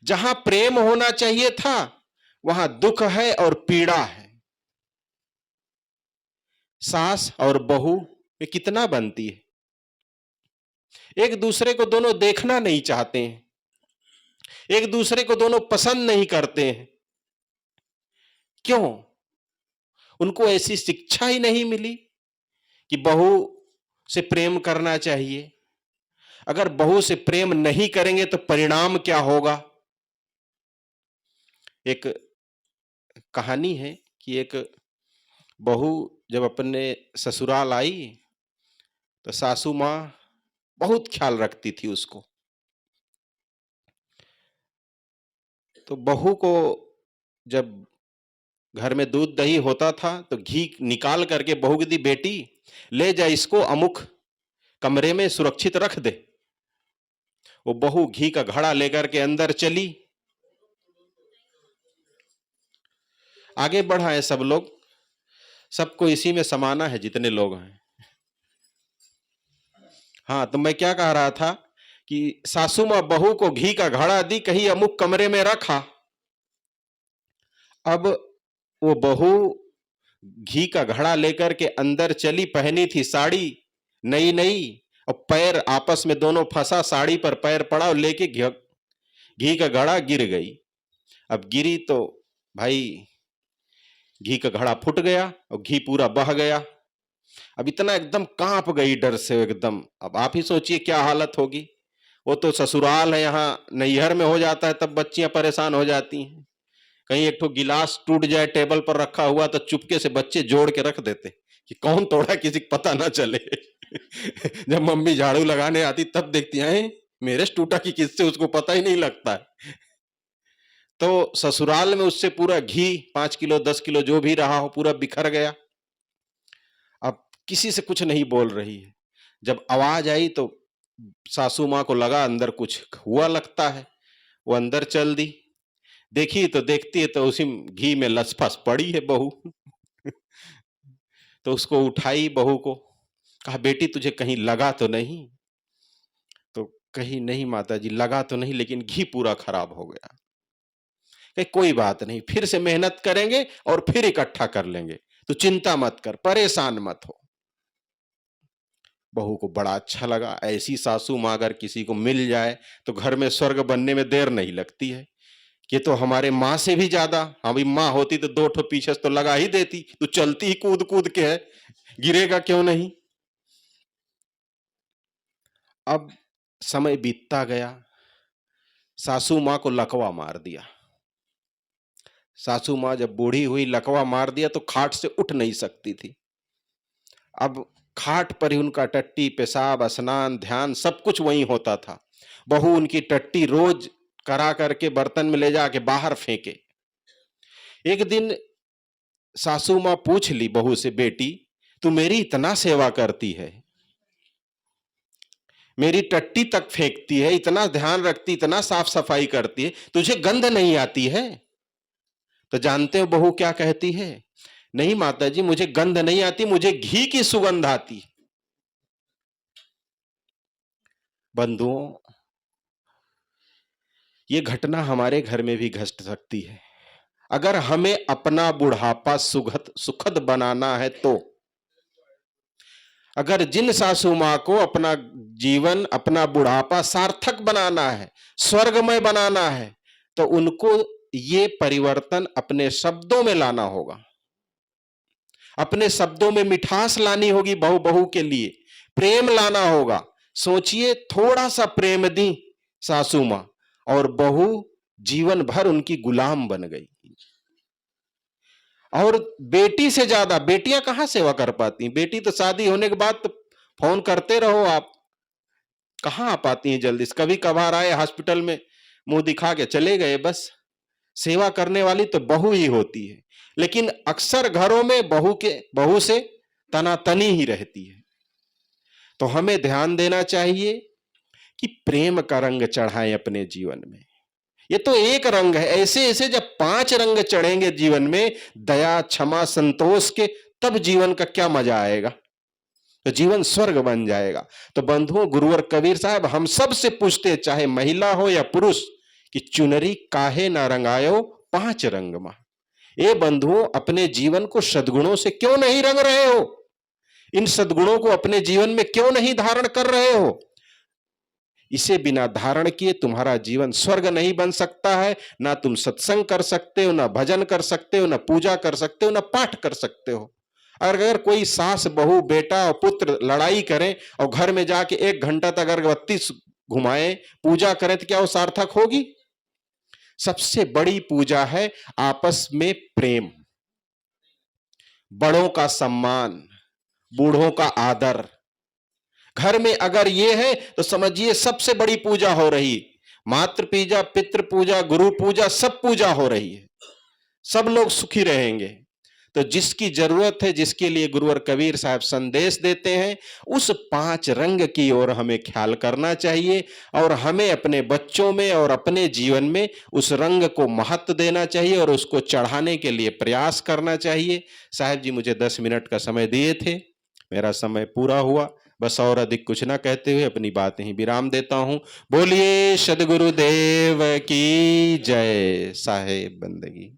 जहां प्रेम होना चाहिए था वहां दुख है और पीड़ा है। सास और बहू ये कितना बनती है, एक दूसरे को दोनों देखना नहीं चाहते हैं, एक दूसरे को दोनों पसंद नहीं करते हैं। क्यों? उनको ऐसी शिक्षा ही नहीं मिली कि बहू से प्रेम करना चाहिए। अगर बहू से प्रेम नहीं करेंगे तो परिणाम क्या होगा। एक कहानी है कि एक बहू जब अपने ससुराल आई तो सासू मां बहुत ख्याल रखती थी उसको। तो बहू को जब घर में दूध दही होता था तो घी निकाल करके बहू की दी, बेटी ले जा इसको अमुक कमरे में सुरक्षित रख दे। वो बहू घी का घड़ा लेकर के अंदर चली। आगे बढ़ा है सब लोग, सबको इसी में समाना है जितने लोग हैं। हाँ, तो मैं क्या कह रहा था कि सासू मां बहू को घी का घड़ा दी, कहीं अमुक कमरे में रखा। अब वो बहू घी का घड़ा लेकर के अंदर चली, पहनी थी साड़ी नई नई, और पैर आपस में दोनों फंसा, साड़ी पर पैर पड़ा और लेके घी का घड़ा गिर गई। अब गिरी तो भाई घी का घड़ा फूट गया और घी पूरा बह गया। अब इतना एकदम कांप गई डर से एकदम। अब आप ही सोचिए क्या हालत होगी। वो तो ससुराल है, यहाँ नैहर में हो जाता है तब बच्चियां परेशान हो जाती हैं। कहीं एक तो गिलास टूट जाए टेबल पर रखा हुआ तो चुपके से बच्चे जोड़ के रख देते कि कौन तोड़ा, किसी को पता ना चले। जब मम्मी झाड़ू लगाने आती तब देखती हैं मेरे से टूटा कि किससे, उसको पता ही नहीं लगता है। तो ससुराल में उससे पूरा घी 5 किलो 10 किलो जो भी रहा हो पूरा बिखर गया। अब किसी से कुछ नहीं बोल रही है। जब आवाज आई तो सासू मां को लगा अंदर कुछ हुआ लगता है। वो अंदर चल दी, देखी तो देखती है तो उसी घी में लसफस पड़ी है बहू। तो उसको उठाई बहू को, कहा बेटी तुझे कहीं लगा तो नहीं। तो कहीं नहीं माता जी, लगा तो नहीं लेकिन घी पूरा खराब हो गया। कही कोई बात नहीं, फिर से मेहनत करेंगे और फिर इकट्ठा कर लेंगे, तो चिंता मत कर, परेशान मत हो। बहू को बड़ा अच्छा लगा। ऐसी सासू मां अगर किसी को मिल जाए तो घर में स्वर्ग बनने में देर नहीं लगती है। कि तो हमारे माँ से भी ज्यादा, हमारी माँ होती तो 2 ठो पीछे तो लगा ही देती, तो चलती ही कूद कूद के है, गिरेगा क्यों नहीं। अब समय बीतता गया, सासू माँ को लकवा मार दिया। सासू माँ जब बूढ़ी हुई, लकवा मार दिया तो खाट से उठ नहीं सकती थी। अब खाट पर ही उनका टट्टी पेशाब स्नान ध्यान सब कुछ वहीं होता था। बहू उनकी टट्टी रोज करा करके बर्तन में ले जाके बाहर फेंके। एक दिन सासू मां पूछ ली बहू से, बेटी तू मेरी इतना सेवा करती है, मेरी टट्टी तक फेंकती है, इतना ध्यान रखती, इतना साफ सफाई करती है, तुझे गंध नहीं आती है। तो जानते हो बहू क्या कहती है, नहीं माता जी मुझे गंध नहीं आती, मुझे घी की सुगंध आती। बंधुओं, ये घटना हमारे घर में भी घट सकती है। अगर हमें अपना बुढ़ापा सुखद बनाना है तो, अगर जिन सासू मां को अपना जीवन अपना बुढ़ापा सार्थक बनाना है, स्वर्गमय बनाना है, तो उनको ये परिवर्तन अपने शब्दों में लाना होगा। अपने शब्दों में मिठास लानी होगी, बहू बहू के लिए प्रेम लाना होगा। सोचिए थोड़ा सा प्रेम दी सासू मां और बहू जीवन भर उनकी गुलाम बन गई। और बेटी से ज्यादा बेटियां कहां सेवा कर पाती, बेटी तो शादी होने के बाद तो फोन करते रहो आप, कहां आ पाती हैं जल्दी से। कभी कभार आए हॉस्पिटल में मुंह दिखा के चले गए, बस। सेवा करने वाली तो बहू ही होती है। लेकिन अक्सर घरों में बहू से तनातनी ही रहती है। तो हमें ध्यान देना चाहिए कि प्रेम का रंग चढ़ाएं अपने जीवन में। ये तो एक रंग है, ऐसे ऐसे जब 5 रंग चढ़ेंगे जीवन में, दया क्षमा संतोष के, तब जीवन का क्या मजा आएगा, तो जीवन स्वर्ग बन जाएगा। तो बंधुओं, गुरुवर कबीर साहब हम सब से पूछते, चाहे महिला हो या पुरुष, कि चुनरी काहे ना रंगायो पांच रंग मा। ए बंधुओं, अपने जीवन को सद्गुणों से क्यों नहीं रंग रहे हो? इन सद्गुणों को अपने जीवन में क्यों नहीं धारण कर रहे हो? इसे बिना धारण किए तुम्हारा जीवन स्वर्ग नहीं बन सकता है। ना तुम सत्संग कर सकते हो, ना भजन कर सकते हो, ना पूजा कर सकते हो, ना पाठ कर सकते हो। अगर कोई सास बहू बेटा और पुत्र लड़ाई करें और घर में जाके 1 घंटा तक अगरबत्ती घुमाएं, पूजा करें, तो क्या वो सार्थक होगी? सबसे बड़ी पूजा है आपस में प्रेम, बड़ों का सम्मान, बूढ़ों का आदर। घर में अगर ये है तो समझिए सबसे बड़ी पूजा हो रही। मातृ पूजा, पितृ पूजा, गुरु पूजा, सब पूजा हो रही है। सब लोग सुखी रहेंगे। तो जिसकी जरूरत है, जिसके लिए गुरुवर कबीर साहब संदेश देते हैं, उस 5 रंग की ओर हमें ख्याल करना चाहिए और हमें अपने बच्चों में और अपने जीवन में उस रंग को महत्व देना चाहिए और उसको चढ़ाने के लिए प्रयास करना चाहिए। साहब जी मुझे 10 मिनट का समय दिए थे, मेरा समय पूरा हुआ। बस और अधिक कुछ ना कहते हुए अपनी बात ही विराम देता हूं। बोलिए सदगुरुदेव की जय। साहेब बंदगी।